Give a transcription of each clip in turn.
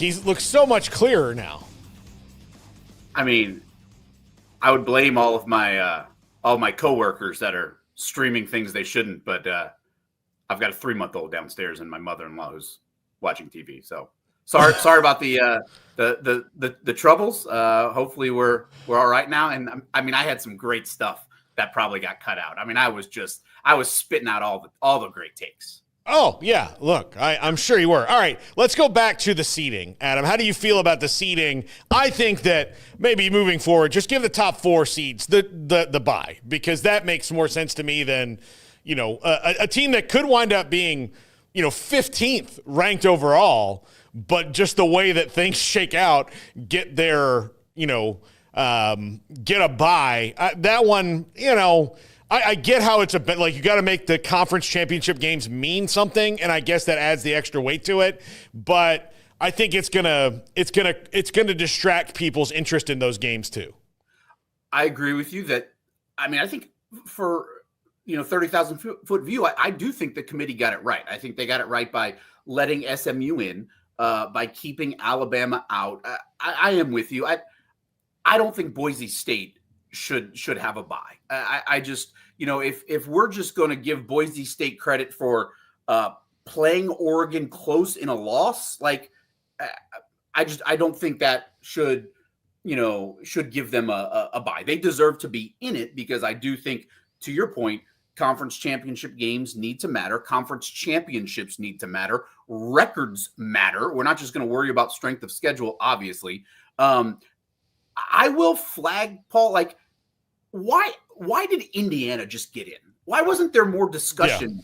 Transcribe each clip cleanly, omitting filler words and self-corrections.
he looks so much clearer now. I mean, I would blame all of my coworkers that are streaming things they shouldn't, but I've got a 3-month-old downstairs and my mother-in-law who's watching TV. So sorry about the troubles. Hopefully we're all right now. And I mean, I had some great stuff that probably got cut out. I mean, I was spitting out all the great takes. Oh, yeah. Look, I'm sure you were. All right, let's go back to the seeding. Adam, how do you feel about the seeding? I think that maybe moving forward, just give the top 4 seeds the bye, because that makes more sense to me than, a team that could wind up being, 15th ranked overall, but just the way that things shake out, get their, get a bye. That one, I get how it's a bit like you got to make the conference championship games mean something, and I guess that adds the extra weight to it. But I think it's gonna distract people's interest in those games too. I agree with you that. I mean, I think for 30,000 foot view, I do think the committee got it right. I think they got it right by letting SMU in, by keeping Alabama out. I am with you. I don't think Boise State should have a bye. I just, if we're just going to give Boise State credit for playing Oregon close in a loss, like I don't think that should give them a bye. They deserve to be in it, because I do think, to your point, conference championship games need to matter. Conference championships need to matter. Records matter. We're not just going to worry about strength of schedule, obviously. I will flag, Paul, like, why did Indiana just get in? Why wasn't there more discussion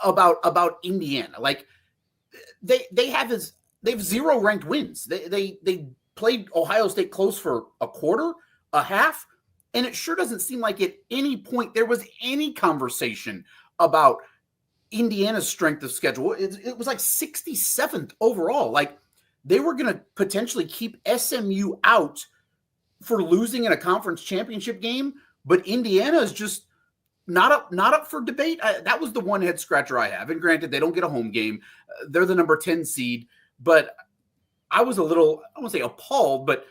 about Indiana? Like, they have 0 ranked wins. They played Ohio State close for a quarter, a half, and it sure doesn't seem like at any point there was any conversation about Indiana's strength of schedule. It was like 67th overall. Like, they were going to potentially keep SMU out for losing in a conference championship game, but Indiana is just not up for debate. That was the one head scratcher I have. And granted, they don't get a home game. They're the number 10 seed, but I was a little, I won't say appalled, but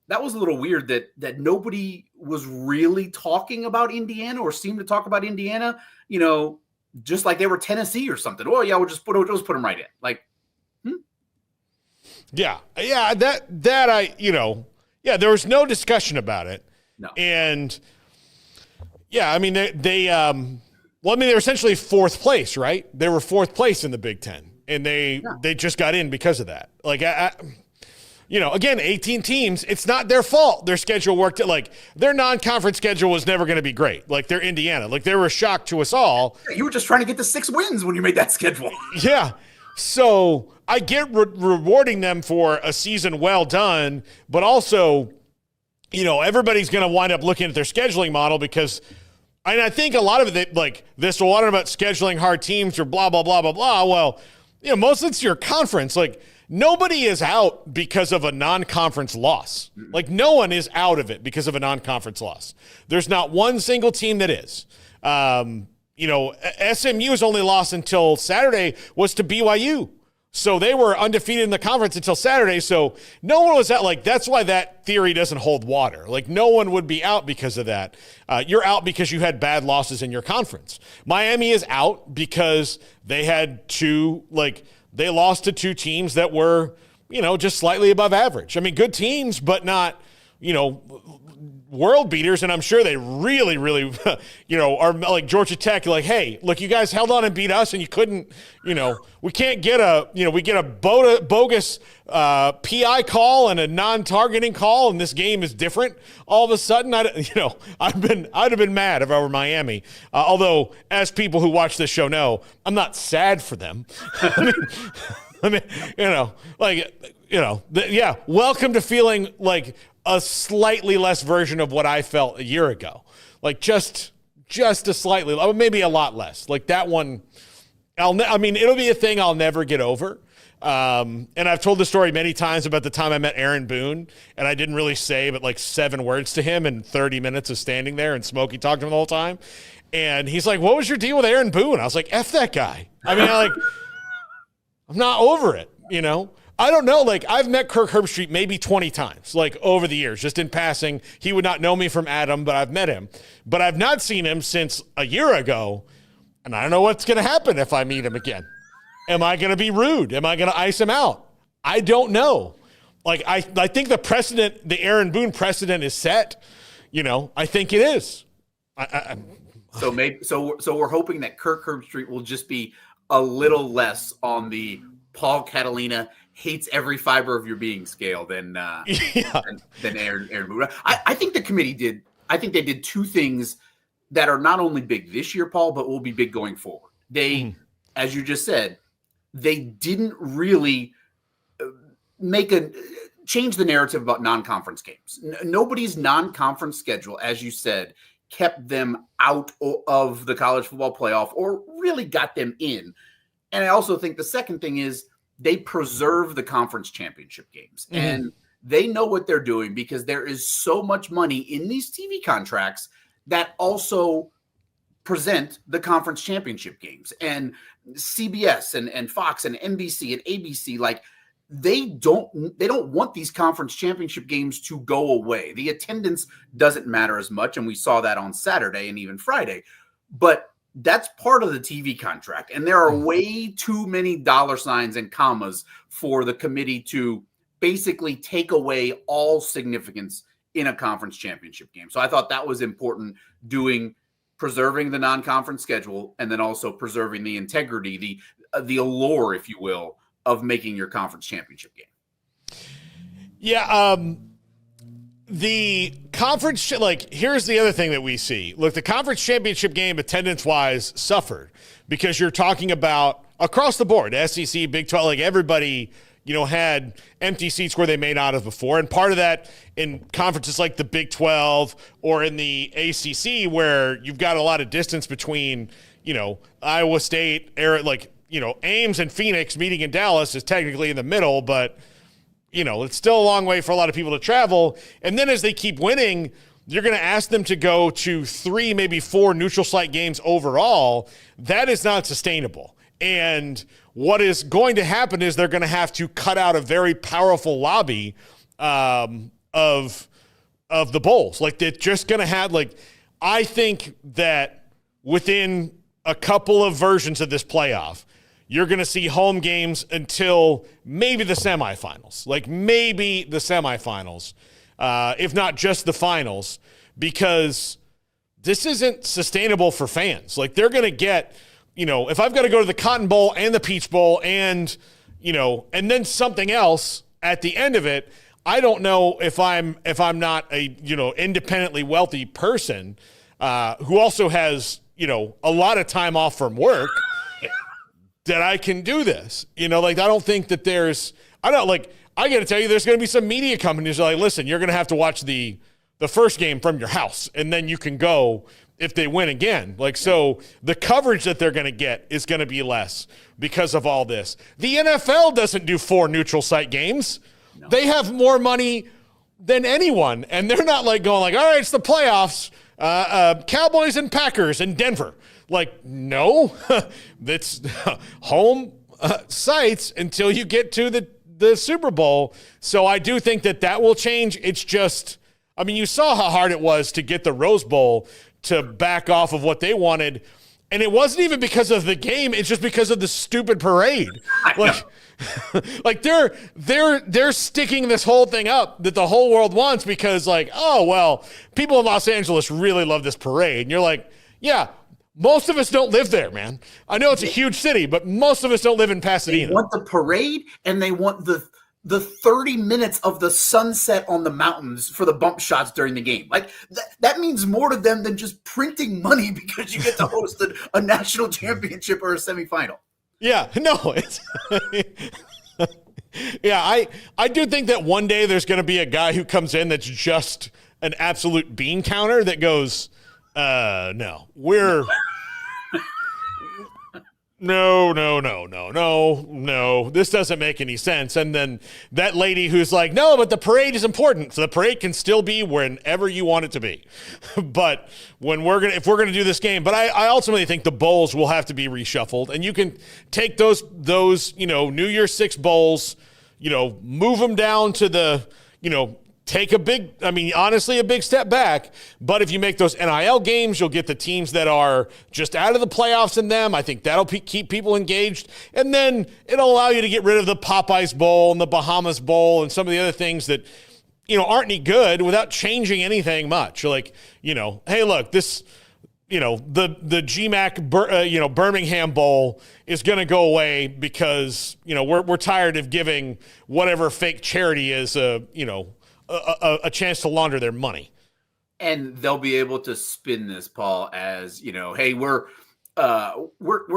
that was a little weird that nobody was really talking about Indiana or seemed to talk about Indiana, just like they were Tennessee or something. Oh yeah, we'll just put them right in. Like, Yeah, there was no discussion about it. No. And yeah, I mean, they were essentially 4th place, right? They were 4th place in the Big Ten, and they just got in because of that. Like, again, 18 teams, it's not their fault. Their schedule worked. Like, their non-conference schedule was never going to be great. Like, they're Indiana. Like, they were a shock to us all. You were just trying to get to 6 wins when you made that schedule. Yeah. So I get rewarding them for a season well done, but also, everybody's going to wind up looking at their scheduling model, because I think a lot of it, like, this a lot about scheduling hard teams or blah, blah, blah, blah, blah. Well, most of it's your conference. Like, nobody is out because of a non-conference loss. Like, no one is out of it because of a non-conference loss. There's not one single team that is. SMU's only loss until Saturday was to BYU. So they were undefeated in the conference until Saturday. So no one was out. Like, that's why that theory doesn't hold water. Like, no one would be out because of that. You're out because you had bad losses in your conference. Miami is out because they had they lost to 2 teams that were, just slightly above average. I mean, good teams, but not, world beaters. And I'm sure they really, really, are like Georgia Tech, like, hey, look, you guys held on and beat us, and you couldn't, we can't get we get a bogus PI call and a non-targeting call, and this game is different. All of a sudden, I'd have been mad if I were Miami. Although, as people who watch this show know, I'm not sad for them. Welcome to feeling like a slightly less version of what I felt a year ago. Like, just a slightly, maybe a lot less. Like, that one, it'll be a thing I'll never get over. And I've told the story many times about the time I met Aaron Boone, and I didn't really say but like 7 words to him in 30 minutes of standing there, and Smokey talked to him the whole time. And he's like, what was your deal with Aaron Boone? I was like, F that guy. I'm not over it, I don't know. Like, I've met Kirk Herbstreit maybe 20 times, like, over the years, just in passing. He would not know me from Adam, but I've met him. But I've not seen him since a year ago, and I don't know what's going to happen if I meet him again. Am I going to be rude? Am I going to ice him out? I don't know. Like, I think the precedent, the Aaron Boone precedent is set. I think it is. So we're hoping that Kirk Herbstreit will just be a little less on the Paul Catalina hates every fiber of your being scale than Aaron Boone. I think the committee did. I think they did two things that are not only big this year, Paul, but will be big going forward. They, as you just said, they didn't really change the narrative about non-conference games. Nobody's non-conference schedule, as you said, kept them out of the college football playoff or really got them in. And I also think the second thing is they preserve the conference championship games. And they know what they're doing because there is so much money in these TV contracts that also present the conference championship games. And CBS and Fox and NBC and ABC, like, they don't want these conference championship games to go away. The attendance doesn't matter as much, and we saw that on Saturday and even Friday. But that's part of the TV contract, and there are way too many dollar signs and commas for the committee to basically take away all significance in a conference championship game. So I thought that was important, preserving the non-conference schedule and then also preserving the integrity, the allure, if you will, of making your conference championship game. Yeah. The conference, here's the other thing that we see. Look, the conference championship game attendance-wise suffered because you're talking about across the board, SEC, Big 12, like everybody, had empty seats where they may not have before. And part of that in conferences like the Big 12 or in the ACC where you've got a lot of distance between, Iowa State, Ames and Phoenix meeting in Dallas is technically in the middle, but it's still a long way for a lot of people to travel. And then as they keep winning, you're going to ask them to go to 3, maybe 4 neutral site games overall. That is not sustainable. And what is going to happen is they're going to have to cut out a very powerful lobby of the bowls. Like, they're just going to have, I think that within a couple of versions of this playoff, you're going to see home games until maybe the semifinals, if not just the finals, because this isn't sustainable for fans. Like, they're going to get, if I've got to go to the Cotton Bowl and the Peach Bowl and then something else at the end of it, I don't know if I'm not a, independently wealthy person who also has, a lot of time off from work, that I can do this. I don't think that I got to tell you, there's going to be some media companies that are like, listen, you're going to have to watch the first game from your house, and then you can go if they win again. So the coverage that they're going to get is going to be less because of all this. The NFL doesn't do 4 neutral site games. No. They have more money than anyone, and they're not going all right, it's the playoffs, Cowboys and Packers in Denver. No, that's home sites until you get to the Super Bowl. So I do think that will change. It's just, you saw how hard it was to get the Rose Bowl to back off of what they wanted. And it wasn't even because of the game. It's just because of the stupid parade. They're sticking this whole thing up that the whole world wants because people in Los Angeles really love this parade. And you're yeah, most of us don't live there, man. I know it's a huge city, but most of us don't live in Pasadena. They want the parade, and they want the 30 minutes of the sunset on the mountains for the bump shots during the game. That means more to them than just printing money because you get to host a national championship or a semifinal. Yeah, no, it's yeah. I do think that one day there's going to be a guy who comes in that's just an absolute bean counter that goes, no, we're no, this doesn't make any sense. And then that lady who's like, no, but the parade is important. So the parade can still be whenever you want it to be. But if we're gonna do this game, but I ultimately think the bowls will have to be reshuffled, and you can take those New Year's Six bowls move them down to the, take honestly, a big step back. But if you make those NIL games, you'll get the teams that are just out of the playoffs in them. I think that'll keep people engaged. And then it'll allow you to get rid of the Popeyes Bowl and the Bahamas Bowl and some of the other things that, aren't any good without changing anything much. Like, hey, look, this, the GMAC, Birmingham Bowl is going to go away because, we're tired of giving whatever fake charity is, a chance to launder their money. And they'll be able to spin this, Paul, as, hey, we're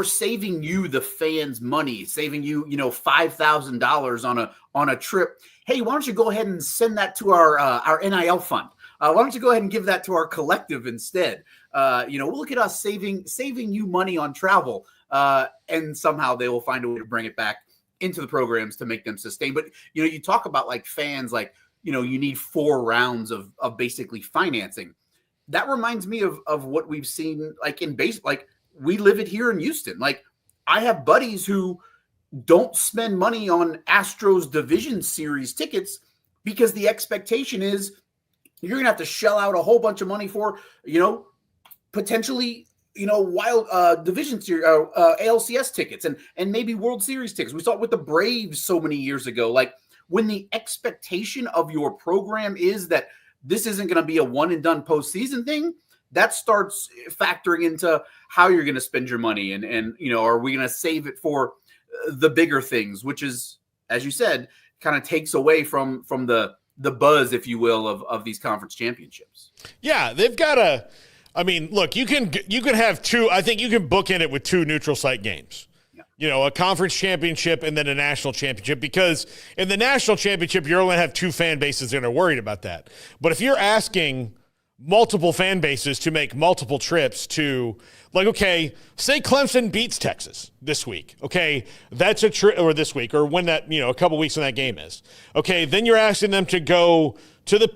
saving you, the fans, money, saving you, $5,000 on a trip. Hey, why don't you go ahead and send that to our NIL fund? Why don't you go ahead and give that to our collective instead? Look at us saving you money on travel, and somehow they will find a way to bring it back into the programs to make them sustain. But you talk about like fans, like you need 4 rounds of basically financing. That reminds me of what we've seen like in base. Like we live it here in Houston. Like I have buddies who don't spend money on Astros Division Series tickets because the expectation is you're going to have to shell out a whole bunch of money for, potentially, wild Division Series, ALCS tickets and maybe World Series tickets. We saw it with the Braves so many years ago. Like when the expectation of your program is that this isn't going to be a one and done postseason thing, that starts factoring into how you're going to spend your money. And are we going to save it for the bigger things, which is, as you said, kind of takes away from the buzz, if you will, of these conference championships. Yeah, they've got look, you can have 2. I think you can bookend it with 2 neutral site games. Yeah. A conference championship and then a national championship, because in the national championship, you're only going to have 2 fan bases that are worried about that. But if you're asking multiple fan bases to make multiple trips to, like, okay, say Clemson beats Texas this week. Okay, that's a trip, or this week, or when that, a couple weeks when that game is. Okay, then you're asking them to go to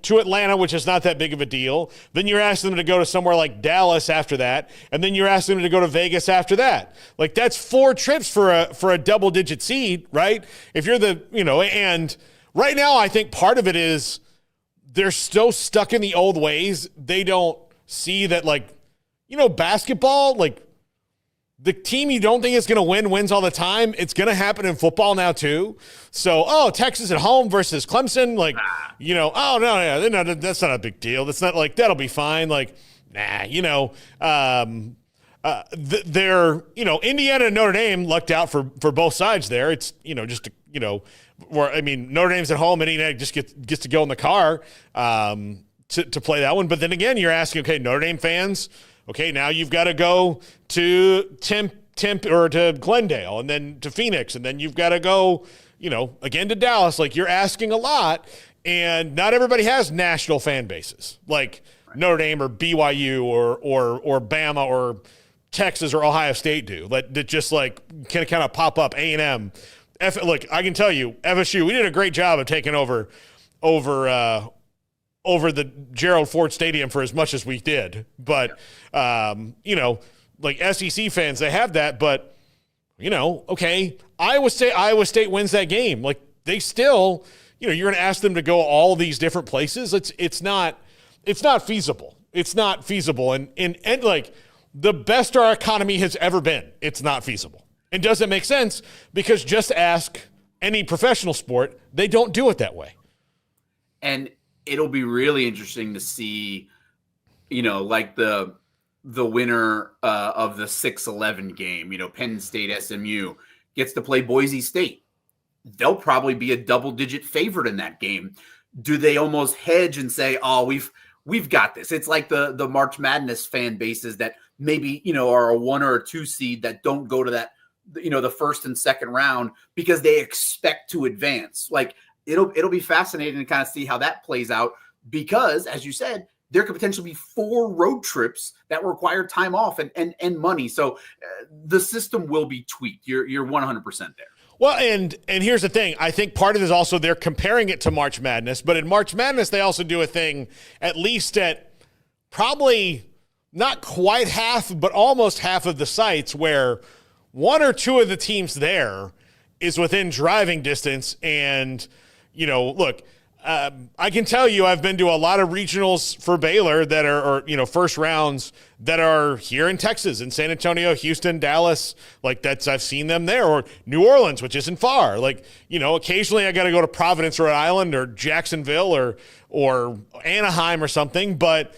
to Atlanta, which is not that big of a deal. Then you're asking them to go to somewhere like Dallas after that, and then you're asking them to go to Vegas after that. Like that's 4 trips for a double-digit seed, right? If you're and right now I think part of it is they're so stuck in the old ways. They don't see that, basketball, like the team you don't think is going to win wins all the time. It's going to happen in football now too. So, Texas at home versus Clemson, that's not a big deal. That's not that'll be fine. Indiana and Notre Dame lucked out for both sides there. It's, Notre Dame's at home, and Indiana just gets to go in the car to play that one. But then again, you're asking, okay, Notre Dame fans, okay, now you've got to go to Temp or to Glendale, and then to Phoenix, and then you've got to go, again to Dallas. Like, you're asking a lot, and not everybody has national fan bases like Notre Dame or BYU or Bama or Texas or Ohio State do. That just can kind of pop up. A&M. Look, I can tell you, FSU, we did a great job of taking over the Gerald Ford Stadium for as much as we did. But, SEC fans, they have that. But, okay, Iowa State wins that game. Like, they still, you're going to ask them to go all these different places. It's not feasible. It's not feasible. And the best our economy has ever been, it's not feasible. It doesn't make sense because just ask any professional sport. They don't do it that way. And it'll be really interesting to see, the winner of the 6-11 game, Penn State SMU gets to play Boise State. They'll probably be a double-digit favorite in that game. Do they almost hedge and say, oh, we've got this? It's like the March Madness fan bases that maybe, are a 1 or a 2 seed that don't go to that, the first and second round because they expect to advance. Like it'll be fascinating to kind of see how that plays out because, as you said, there could potentially be 4 road trips that require time off and money. So the system will be tweaked. You're 100% there. Well, and here's the thing. I think part of it is also they're comparing it to March Madness, but in March Madness, they also do a thing at least at probably not quite half, but almost half of the sites where 1 or 2 of the teams there is within driving distance. And, look, I can tell you I've been to a lot of regionals for Baylor that are, or first rounds that are here in Texas, in San Antonio, Houston, Dallas. Like I've seen them there, or New Orleans, which isn't far. Like, occasionally I got to go to Providence, Rhode Island, or Jacksonville, or Anaheim or something. But,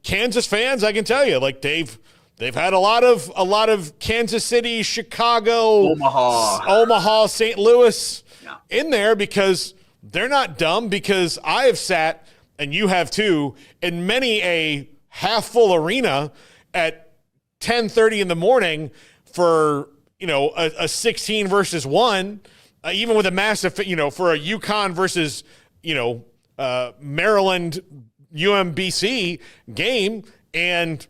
Kansas fans, I can tell you, like they've had a lot of Kansas City, Chicago, Omaha, St. Louis in there, because they're not dumb, because I have sat, and you have too, in many a half-full arena at 10:30 in the morning for, a 16 versus 1, even with a massive, for a UConn versus, Maryland UMBC game, and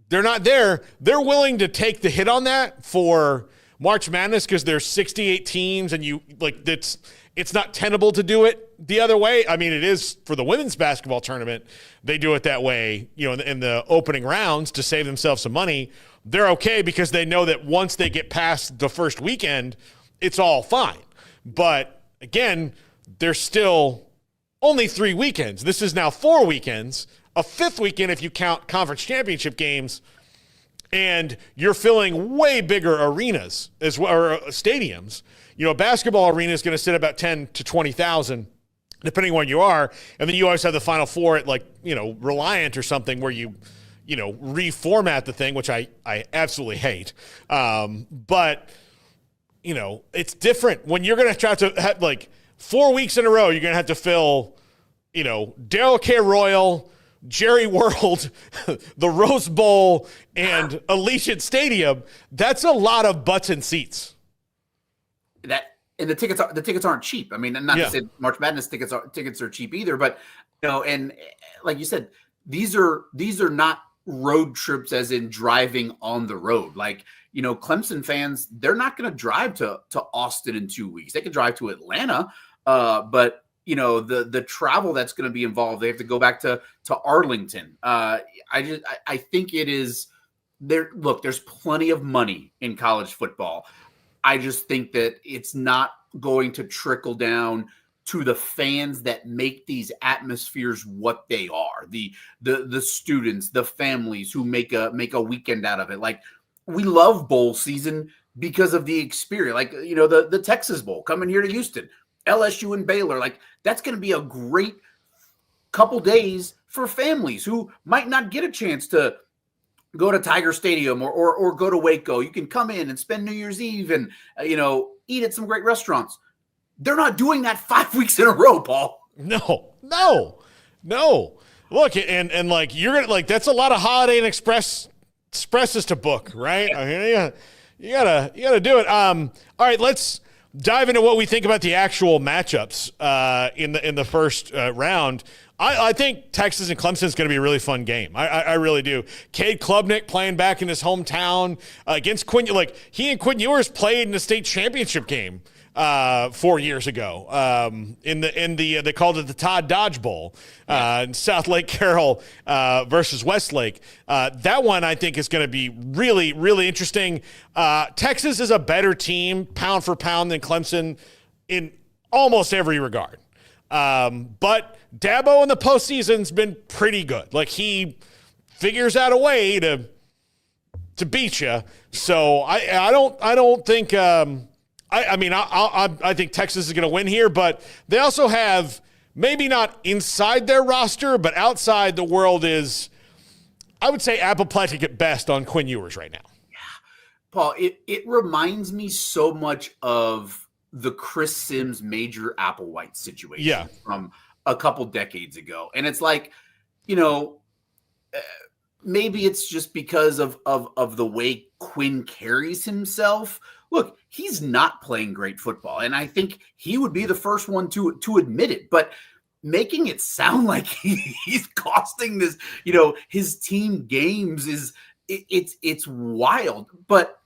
they're not there. They're willing to take the hit on that for March Madness because there's 68 teams, and it's not tenable to do it the other way. I mean, it is for the women's basketball tournament. They do it that way, in the opening rounds to save themselves some money. They're okay because they know that once they get past the first weekend, it's all fine. But again, there's still only 3 weekends. This is now 4 weekends, a 5th weekend if you count conference championship games, and you're filling way bigger arenas as well, or stadiums. A basketball arena is going to sit about 10 to 20,000, depending on where you are. And then you always have the Final Four at Reliant or something where you reformat the thing, which I absolutely hate. But, it's different when you're going to try to have 4 weeks in a row, you're going to have to fill, Darrell K. Royal, Jerry World, the Rose Bowl, and Allegiant Stadium. That's a lot of butts and seats. And the tickets aren't cheap. I mean, not to say March Madness tickets are cheap either, but and like you said, these are not road trips as in driving on the road. Like, Clemson fans, they're not going to drive to Austin in 2 weeks. They can drive to Atlanta, but the travel that's going to be involved, they have to go back to Arlington. I think it is there. Look, there's plenty of money in college football. I just think that it's not going to trickle down to the fans that make these atmospheres what they are. The students, the families who make a weekend out of it. Like, we love bowl season because of the experience. Like, the Texas Bowl coming here to Houston, LSU and Baylor. Like, that's going to be a great couple days for families who might not get a chance to go to Tiger Stadium or go to Waco. You can come in and spend New Year's Eve and, eat at some great restaurants. They're not doing that 5 weeks in a row, Paul. No. Look, and you're going to, that's a lot of Holiday Inn Expresses to book, right? Yeah. I mean, you gotta do it. All right, let's dive into what we think about the actual matchups in the first round. I think Texas and Clemson is going to be a really fun game. I really do. Cade Klubnik playing back in his hometown against Quinn. He and Quinn Ewers played in the state championship game 4 years ago. They called it the Todd Dodge Bowl in South Lake Carroll versus Westlake. That one I think is going to be really, really interesting. Texas is a better team pound for pound than Clemson in almost every regard. But Dabo in the postseason's been pretty good. He figures out a way to beat you. So I don't think. I think Texas is going to win here, but they also have maybe not inside their roster, but outside the world is, I would say, apoplectic at best on Quinn Ewers right now. Yeah, Paul, it reminds me so much of the Chris Sims Major Applewhite situation from a couple decades ago. And it's maybe it's just because of the way Quinn carries himself. Look, he's not playing great football, and I think he would be the first one to admit it. But making it sound like he's costing this, his team games it's wild. But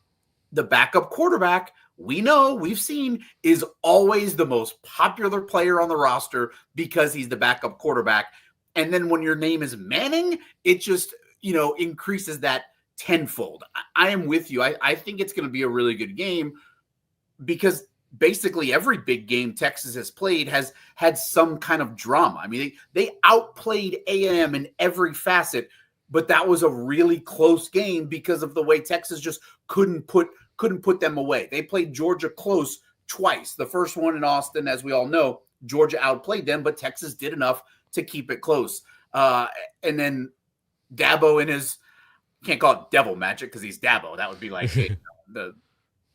the backup quarterback, we've seen, is always the most popular player on the roster because he's the backup quarterback. And then when your name is Manning, it just, increases that tenfold. I am with you. I think it's going to be a really good game. because basically every big game Texas has played has had some kind of drama. I mean, they outplayed A&M in every facet, but that was a really close game because of the way Texas just couldn't put them away. They played Georgia close twice. The first one in Austin, as we all know, Georgia outplayed them, but Texas did enough to keep it close. And then Dabo in his, can't call it devil magic because he's Dabo. That would be like the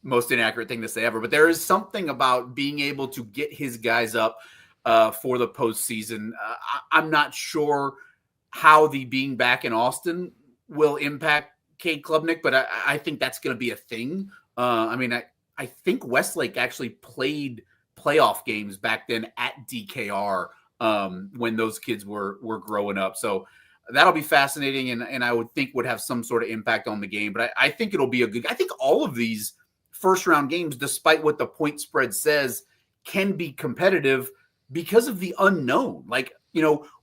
most inaccurate thing to say ever. But there is something about being able to get his guys up for the postseason. I'm not sure how the being back in Austin will impact Cade Klubnik, but I think that's going to be a thing. I think Westlake actually played playoff games back then at DKR when those kids were growing up. So that'll be fascinating, and I would think would have some sort of impact on the game. But I think it'll be I think all of these first-round games, despite what the point spread says, can be competitive because of the unknown. Like,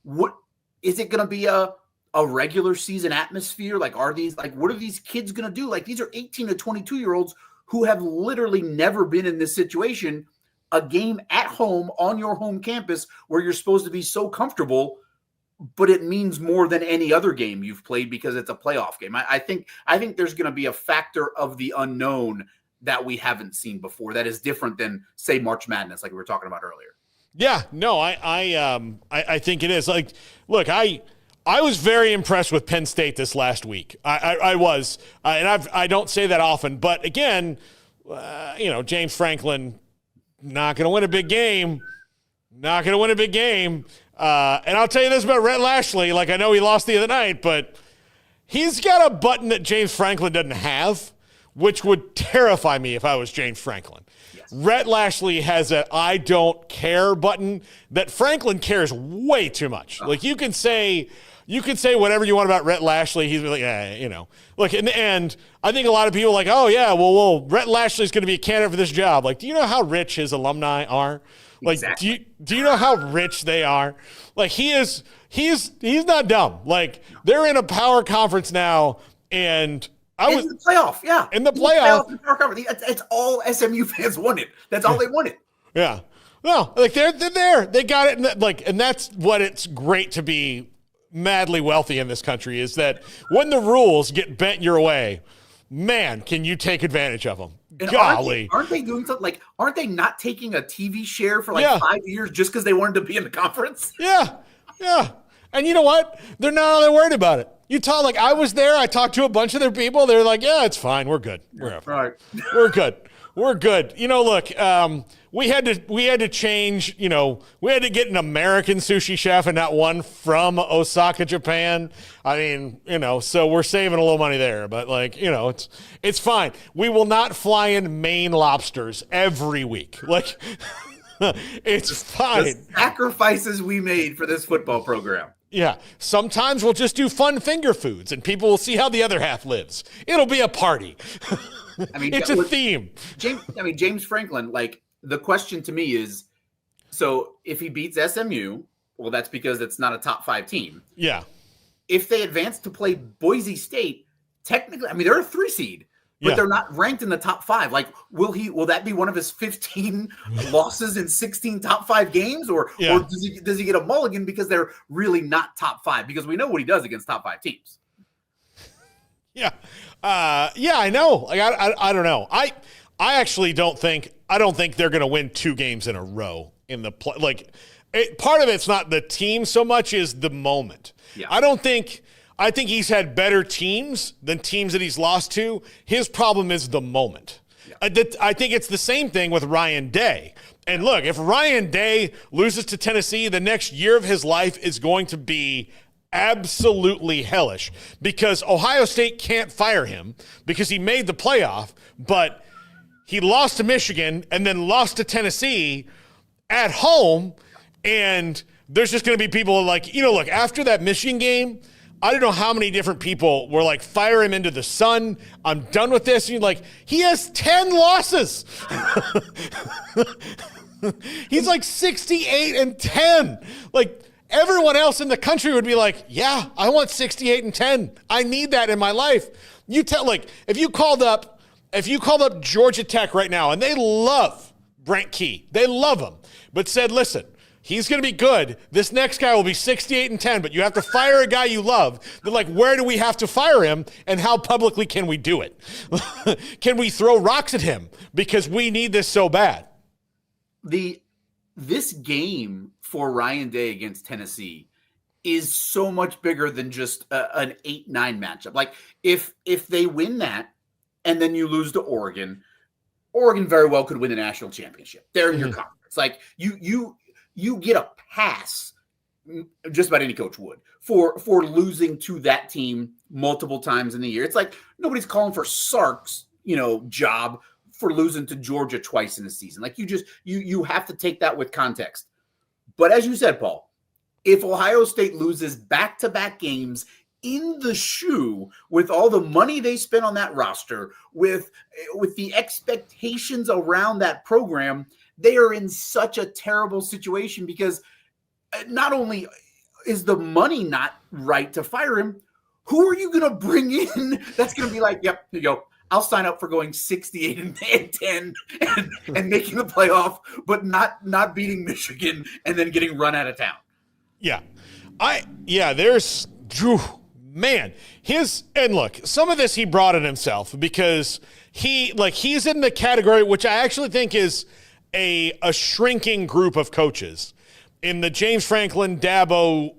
what is it going to be a regular season atmosphere? Like, what are these kids going to do? Like, these are 18 to 22-year-olds who have literally never been in this situation, a game at home on your home campus where you're supposed to be so comfortable, but it means more than any other game you've played because it's a playoff game. I think there's going to be a factor of the unknown that we haven't seen before that is different than, say, March Madness, like we were talking about earlier. Yeah, no, I think it is. Like, look, I was very impressed with Penn State this last week. I was, and I don't say that often, but again, James Franklin not going to win a big game. Not going to win a big game. And I'll tell you this about Rhett Lashley. Like, I know he lost the other night, but he's got a button that James Franklin doesn't have, which would terrify me if I was James Franklin. Yes. Rhett Lashley has an I don't care button that Franklin cares way too much. Like, you can say whatever you want about Rhett Lashley. He's like, Look, in the end, I think a lot of people are like, oh, yeah, well, Rhett Lashley's going to be a candidate for this job. Like, do you know how rich his alumni are? Like, exactly. Do you know how rich they are? Like, he's not dumb. Like, they're in a power conference now, and in the playoff, yeah. In the playoff. It's all SMU fans wanted. That's all they wanted. Yeah. No, like, they're there. They got it. And that's what it's great to be madly wealthy in this country, is that when the rules get bent your way, man, can you take advantage of them. And golly. Aren't they doing something like, aren't they not taking a TV share for 5 years just because they wanted to be in the conference? Yeah. Yeah. And you know what? They're not all that worried about it. I was there. I talked to a bunch of their people. They're like, yeah, it's fine. We're good. We're good. We're good. Look, we had to change, we had to get an American sushi chef and not one from Osaka, Japan. I mean, so we're saving a little money there, but it's fine. We will not fly in Maine lobsters every week. Like, it's fine. The sacrifices we made for this football program. Yeah. Sometimes we'll just do fun finger foods and people will see how the other half lives. It'll be a party. I mean, it's a theme. James Franklin, like, the question to me is, so if he beats SMU, well, that's because it's not a top 5 team. Yeah. If they advance to play Boise State, technically, they're a 3 seed, but they're not ranked in the top 5. Like, will that be one of his 15 losses in 16 top 5 games? Or does he get a mulligan because they're really not top 5? Because we know what he does against top 5 teams. Yeah. I know. Like, I don't know. I actually don't think they're going to win 2 games in a row in the play. Like, part of it's not the team so much as the moment. Yeah. I think he's had better teams than teams that he's lost to. His problem is the moment. Yeah. I think it's the same thing with Ryan Day. And look, if Ryan Day loses to Tennessee, the next year of his life is going to be absolutely hellish because Ohio State can't fire him because he made the playoff, but he lost to Michigan and then lost to Tennessee at home. And there's just going to be people like, look, after that Michigan game, I don't know how many different people were like, fire him into the sun. I'm done with this. And you're like, he has 10 losses. He's like 68-10. Like, everyone else in the country would be like, yeah, I want 68-10. I need that in my life. If you called up if you called up Georgia Tech right now, and they love Brent Key, they love him, but said, listen, he's going to be good. This next guy will be 68-10, but you have to fire a guy you love. They're like, where do we have to fire him, and how publicly can we do it? Can we throw rocks at him? Because we need this so bad. This game for Ryan Day against Tennessee is so much bigger than just an 8-9 matchup. Like, if they win that and then you lose to Oregon very well could win the national championship. They're in your conference. Like, you get a pass, just about any coach would, for losing to that team multiple times in the year. It's like nobody's calling for Sark's, job for losing to Georgia twice in a season. Like, you have to take that with context. But as you said, Paul, if Ohio State loses back-to-back games in the shoe with all the money they spent on that roster, with the expectations around that program, they are in such a terrible situation because not only is the money not right to fire him, who are you going to bring in that's going to be like, yep, here you go. I'll sign up for going 68-10 and making the playoff, but not beating Michigan and then getting run out of town. Yeah. There's Drew. Man, and look, some of this he brought it himself because he's in the category, which I actually think is a shrinking group of coaches in the James Franklin, Dabo,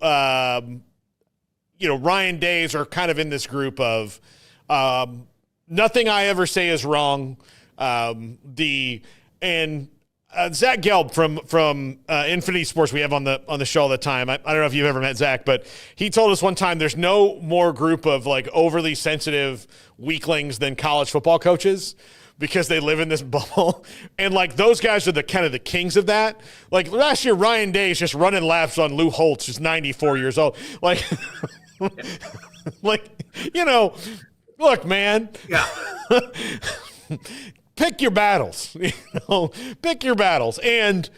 Ryan Days are kind of in this group of nothing I ever say is wrong. Zach Gelb from Infinity Sports we have on the show all the time. I don't know if you've ever met Zach, but he told us one time there's no more group of like overly sensitive weaklings than college football coaches because they live in this bubble. And like those guys are the kind of the kings of that. Like last year, Ryan Day is just running laps on Lou Holtz, who's 94 years old. Like, look, man. Yeah. Pick your battles, pick your battles. And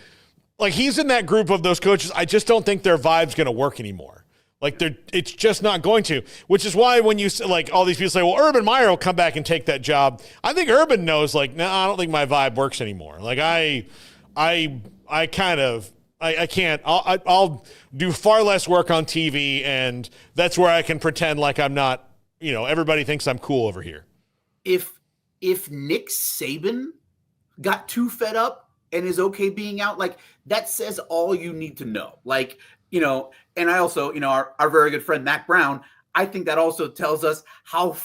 like, he's in that group of those coaches. I just don't think their vibe's going to work anymore. Like it's just not going to, which is why when you like all these people say, well, Urban Meyer will come back and take that job. I think Urban knows like, no, I don't think my vibe works anymore. Like I can't, I'll do far less work on TV. And that's where I can pretend like I'm not, everybody thinks I'm cool over here. If Nick Saban got too fed up and is okay being out, like that says all you need to know. Like, and I also, our very good friend, Mac Brown, I think that also tells us how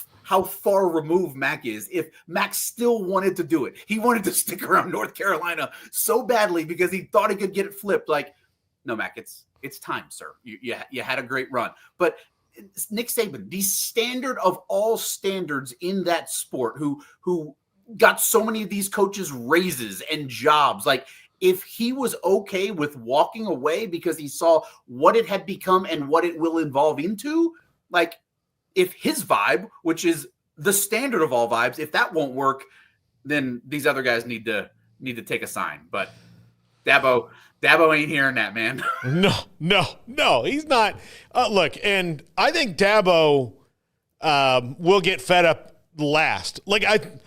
far removed Mac is. If Mac still wanted to do it, he wanted to stick around North Carolina so badly because he thought he could get it flipped. Like, no, Mac, it's time, sir. You had a great run. But Nick Saban, the standard of all standards in that sport, who got so many of these coaches raises and jobs. Like, if he was okay with walking away because he saw what it had become and what it will evolve into, like, if his vibe, which is the standard of all vibes, if that won't work, then these other guys need to take a sign. But Dabo ain't hearing that, man. No, he's not. Look, and I think Dabo will get fed up last. Like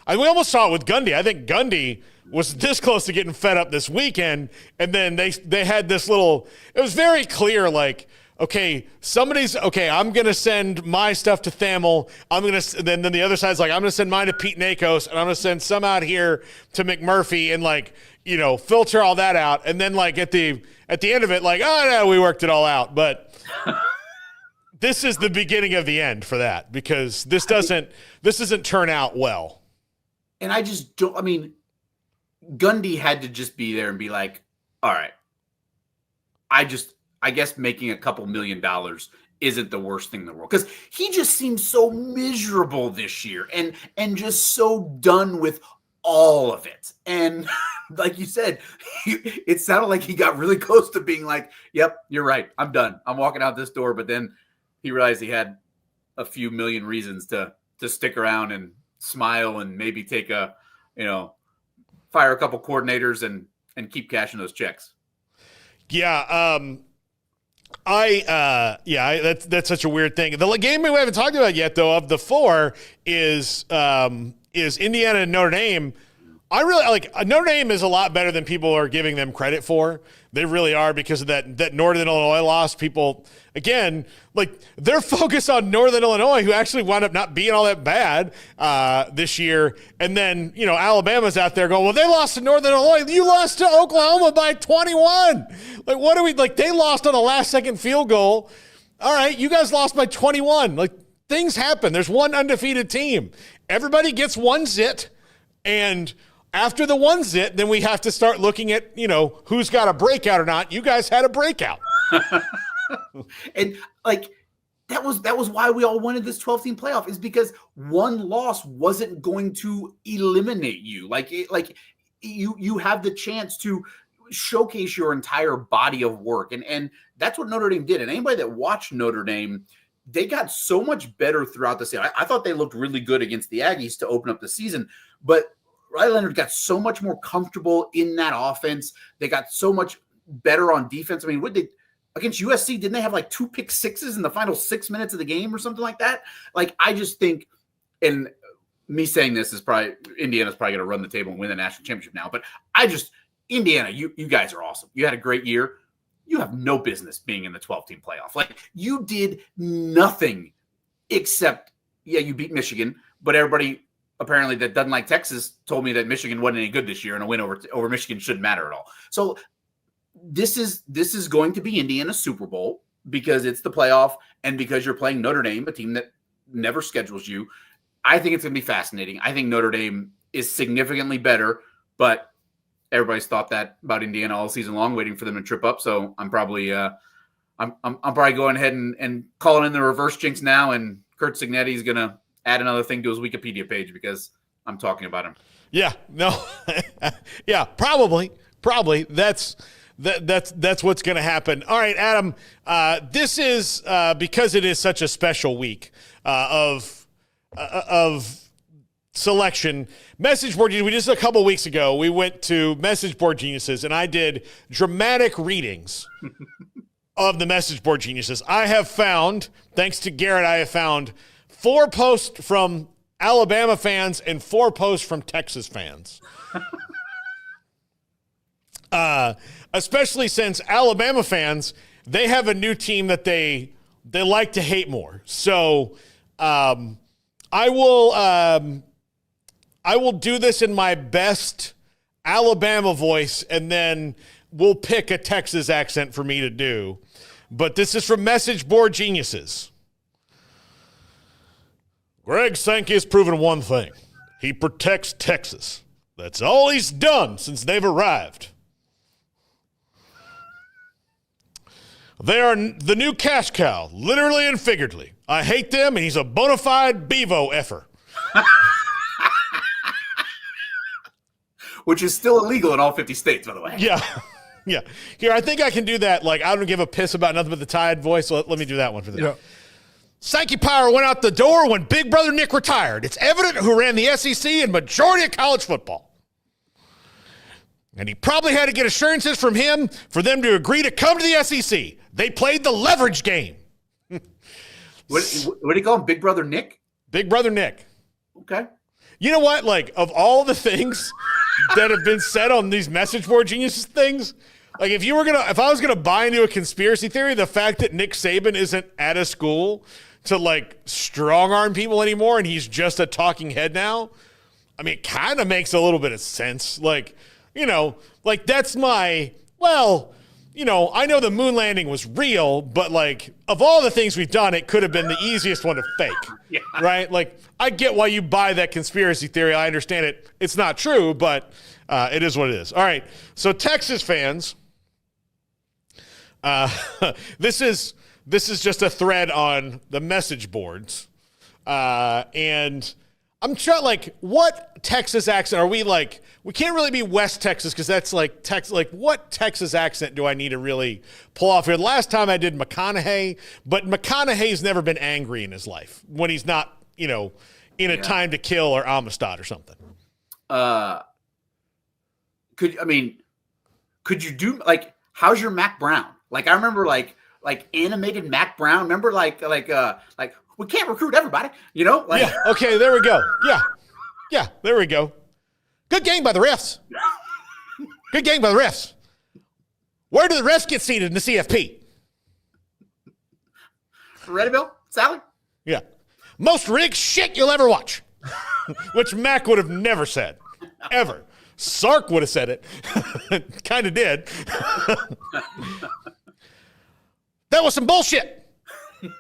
we almost saw it with Gundy. I think Gundy was this close to getting fed up this weekend, and then they had this little. It was very clear, like, okay, I'm gonna send my stuff to Thamel. Then the other side's like, I'm gonna send mine to Pete Nakos, and I'm gonna send some out here to McMurphy, and like, filter all that out. And then like at the end of it, like, oh no, we worked it all out. But this is the beginning of the end for that, because this doesn't turn out well. And I just don't, Gundy had to just be there and be like, all right, I guess making a couple $1 million isn't the worst thing in the world. Because he just seems so miserable this year and just so done with all of it. And like you said, it sounded like he got really close to being like, yep, you're right, I'm done. I'm walking out this door. But then he realized he had a few million reasons to stick around and smile and maybe take fire a couple coordinators and keep cashing those checks. Yeah. That's such a weird thing. The game we haven't talked about yet, though, of the four is is Indiana and Notre Dame. I really like Notre Dame is a lot better than people are giving them credit for. They really are, because of that Northern Illinois loss. People, again, like they're focused on Northern Illinois, who actually wound up not being all that bad this year. And then, Alabama's out there going, well, they lost to Northern Illinois. You lost to Oklahoma by 21. Like, what do we, like, they lost on a last-second field goal. All right, you guys lost by 21. Like, things happen. There's one undefeated team. Everybody gets one zit, and after the one zit, then we have to start looking at, who's got a breakout or not. You guys had a breakout. And like that was why we all wanted this 12-team playoff, is because one loss wasn't going to eliminate you. Like you have the chance to showcase your entire body of work. And that's what Notre Dame did. And anybody that watched Notre Dame, they got so much better throughout the season. I thought they looked really good against the Aggies to open up the season, but Riley Leonard got so much more comfortable in that offense. They got so much better on defense. I mean, against USC, didn't they have like 2 pick sixes in the final 6 minutes of the game or something like that? Like, I just think, and me saying this is probably, Indiana's probably going to run the table and win the national championship now. But Indiana, you guys are awesome. You had a great year. You have no business being in the 12-team playoff. Like, you did nothing except, you beat Michigan, but everybody apparently that doesn't like Texas told me that Michigan wasn't any good this year, and a win over Michigan shouldn't matter at all. So this is going to be Indiana's Super Bowl, because it's the playoff and because you're playing Notre Dame, a team that never schedules you. I think it's going to be fascinating. I think Notre Dame is significantly better, but everybody's thought that about Indiana all season long, waiting for them to trip up. So I'm probably I'm probably going ahead and calling in the reverse jinx now, and Kurt Signetti is going to add another thing to his Wikipedia page because I'm talking about him. Yeah, no, yeah, probably. That's what's going to happen. All right, Adam, this is because it is such a special week of selection. Message board genius. We just a couple weeks ago we went to Message Board Geniuses, and I did dramatic readings of the Message Board Geniuses. I have found, thanks to Garrett, 4 posts from Alabama fans and 4 posts from Texas fans. Especially since Alabama fans, they have a new team that they like to hate more. So I will do this in my best Alabama voice, and then we'll pick a Texas accent for me to do. But this is from Message Board Geniuses. Greg Sankey has proven one thing. He protects Texas. That's all he's done since they've arrived. They are the new cash cow, literally and figuratively. I hate them, and he's a bona fide Bevo effer. Which is still illegal in all 50 states, by the way. Yeah. Yeah. Here, I think I can do that. Like, I don't give a piss about nothing but the Tide voice, so let me do that one for them. Yeah. Sankey Power went out the door when Big Brother Nick retired. It's evident who ran the SEC and majority of college football. And he probably had to get assurances from him for them to agree to come to the SEC. They played the leverage game. What do you call him? Big Brother Nick? Big Brother Nick. Okay. You know what? Like, of all the things that have been said on these Message Board Geniuses things, like if I was gonna buy into a conspiracy theory, the fact that Nick Saban isn't at a school to like strong arm people anymore and he's just a talking head now, I mean, it kind of makes a little bit of sense. Like, like that's I know the moon landing was real, but like of all the things we've done, it could have been the easiest one to fake, yeah. Right? Like, I get why you buy that conspiracy theory. I understand it. It's not true, but it is what it is. All right. So Texas fans, this is just a thread on the message boards, and I'm trying, like, what Texas accent are we like? We can't really be West Texas because that's like Texas. Like, what Texas accent do I need to really pull off here? The last time I did McConaughey, but McConaughey's never been angry in his life when he's not, in a Time to Kill or Amistad or something. Could you do, like, how's your Mac Brown? Like, I remember like animated Mac Brown. Remember like we can't recruit everybody, Like, yeah. Okay, there we go. Yeah. Yeah, there we go. Good game by the refs. Good game by the refs. Where do the refs get seated in the CFP? Ready, Bill? Sally? Yeah. Most rigged shit you'll ever watch. Which Mac would have never said. Ever. Sark would have said it. Kind of did. That was some bullshit.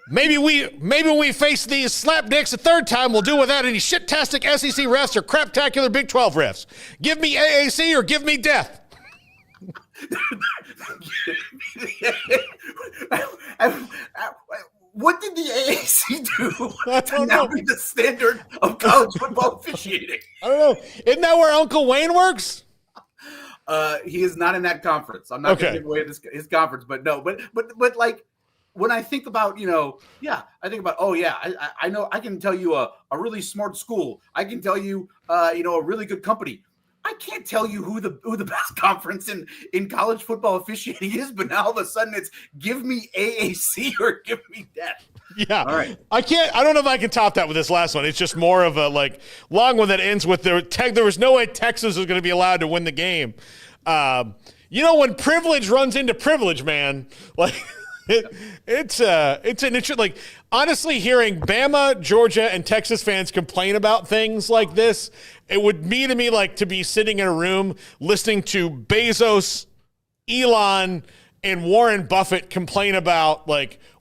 Maybe when we face these slapdicks a third time, we'll do without any shit-tastic SEC refs or craptacular Big 12 refs. Give me AAC or give me death. What did the AAC do I to don't now know. be the standard of college football officiating? I don't know. Isn't that where Uncle Wayne works? He is not in that conference. I'm not going to give away his conference, but no. But like when I think about, I think about, I know I can tell you a really smart school. I can tell you, a really good company. I can't tell you who the best conference in college football officiating is, but now all of a sudden it's give me AAC or give me death. Yeah. All right. I don't know if I can top that with this last one. It's just more of a long one that ends with there was no way Texas was going to be allowed to win the game. When privilege runs into privilege, man, it's an interesting, honestly, hearing Bama, Georgia, and Texas fans complain about things like this, it would mean to me like to be sitting in a room listening to Bezos, Elon, and Warren Buffett complain about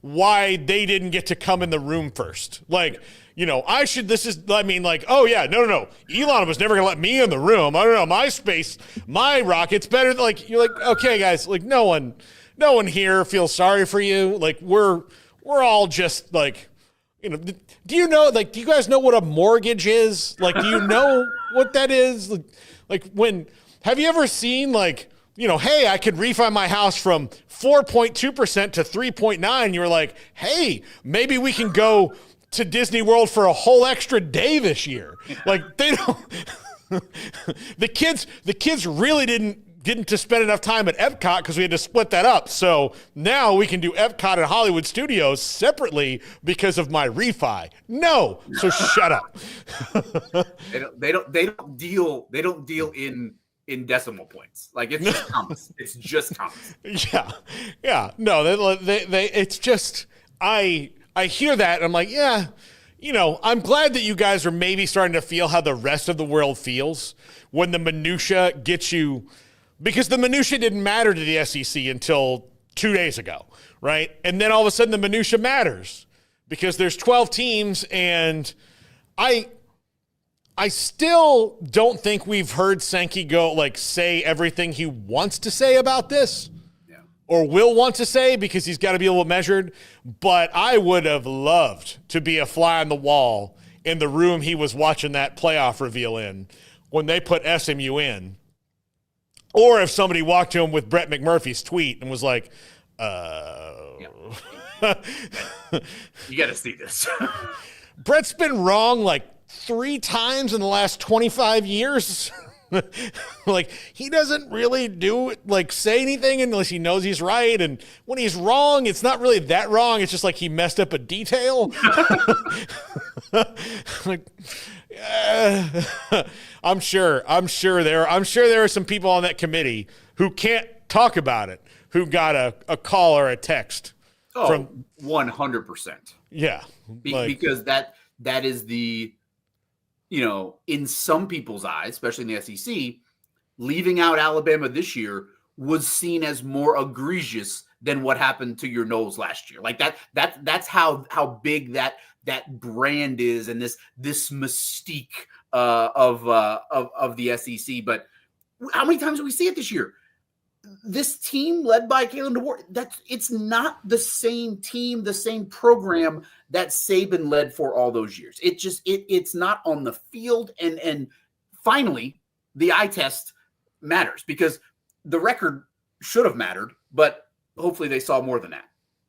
why they didn't get to come in the room first. No. Elon was never going to let me in the room. I don't know, my space, my rocket's better. Okay, guys, no one here feels sorry for you. We're all just do you guys know what a mortgage is? Do you know what that is? Have you ever seen hey, I could refi my house from 4.2% to 3.9. You were like, hey, maybe we can go to Disney World for a whole extra day this year. They don't, the kids really didn't get to spend enough time at Epcot because we had to split that up. So now we can do Epcot and Hollywood Studios separately because of my refi. No. So shut up. They don't deal in decimal points. It's just commas. It's just commas. Yeah. No, they it's just, I hear that and I'm like, yeah, I'm glad that you guys are maybe starting to feel how the rest of the world feels when the minutia gets you, because the minutia didn't matter to the SEC until 2 days ago, right? And then all of a sudden the minutia matters because there's 12 teams, and I still don't think we've heard Sankey go say everything he wants to say about this. Or will want to say, because he's got to be a little measured. But I would have loved to be a fly on the wall in the room he was watching that playoff reveal in when they put SMU in. Or if somebody walked to him with Brett McMurphy's tweet and was like, You got to see this. Brett's been wrong 3 times in the last 25 years. He doesn't really say anything unless he knows he's right. And when he's wrong, it's not really that wrong. It's just he messed up a detail. I'm sure there are some people on that committee who can't talk about it, who got a call or a text from 100%. Yeah. Because that is the, in some people's eyes, especially in the SEC, leaving out Alabama this year was seen as more egregious than what happened to your Knowles last year. That's how big that brand is, and this mystique of the SEC. But how many times do we see it this year? This team led by Kalen DeBoer, it's not the same team, the same program that Saban led for all those years. It's not on the field. And finally, the eye test matters, because the record should have mattered, but hopefully they saw more than that.